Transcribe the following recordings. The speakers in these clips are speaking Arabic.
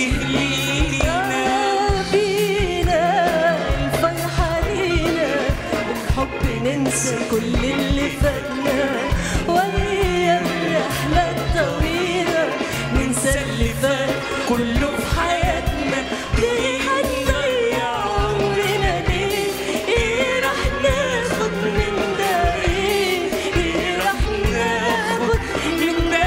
يهلينا بينا الفرحة لينا بالحب ننسى كل اللي فاتنا ويا الرحلة الطويلة ننسى اللي فات كله في حياتنا. ليه هنضيع عمرنا ليه؟ ايه راح ناخد من ده ايه راح ناخد من ده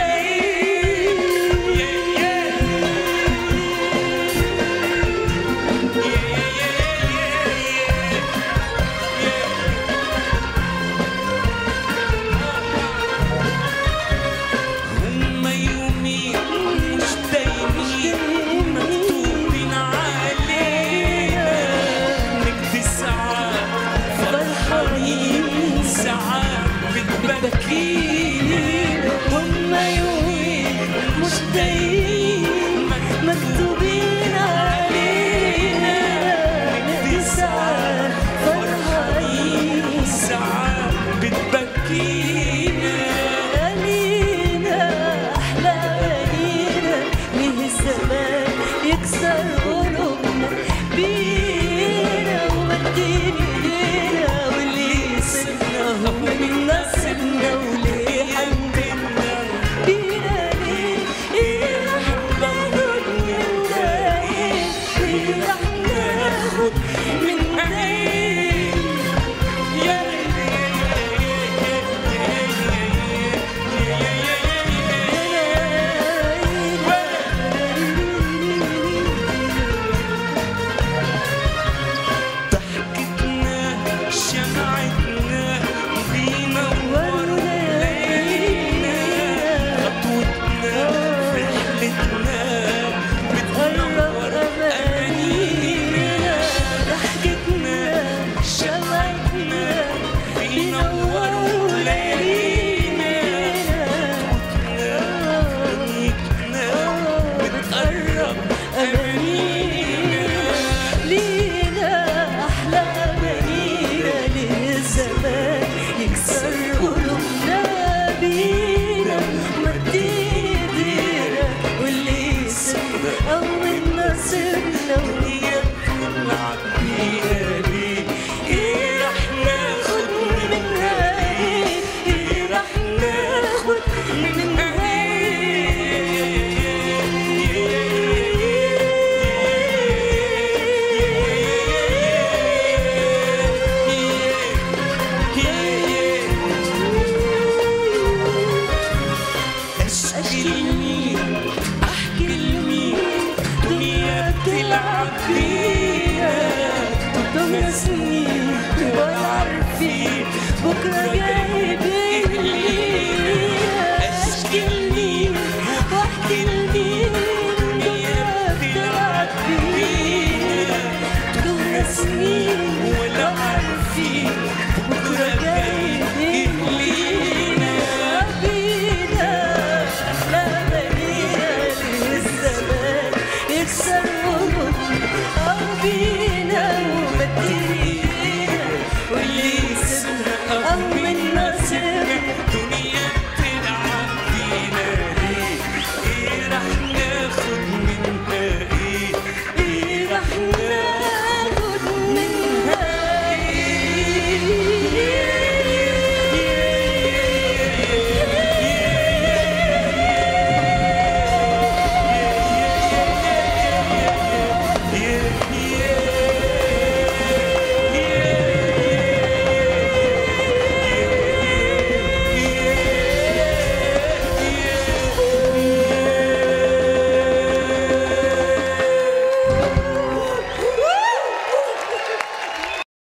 هما يومين مش دايمين مكتوبين علينا نجدي ساعات فرحانين ساعات بتبكينا. هما يومين مش دايمين مكتوبين علينا نقضي ساعات فرحانين ساعات بتبكينا. لينا أحلى لينا ليه الزمان يكسر قلوبنا بينا ومدين ايدينا واللي يسيبنا هو من نصيبنا. وليه حنبنا بينا ليه ايه راح ناخد من ده ايه راح ناخد من ده ضحكتنا شمعتنا بينور ليلنا خطوتنا رحلتنا بتنور أمانينا. ضحكتنا شمعتنا بينور ليلنا دنيتنا بتقرب أمانينا. لينا أحلى أمانينا ليه الزمان يكسر قلوبنا بينا ومدين ايدينا واللي يسيبنا أو من نصيبنا. هي بتلعب بينا ليه؟ ايه راح ناخد منها ايه راح ناخد منها اشكي لمين احكي لمين دنيا بتلعب بينا قدامنا سنين ولا عارفين بكرة جاي بينا. أشكي لمين وأحكي لمين دنيا بتلعب بينا قدامنا سنين ولا عارفين بكره جاي يهلينا. بينا لا بينا للزمان يكسر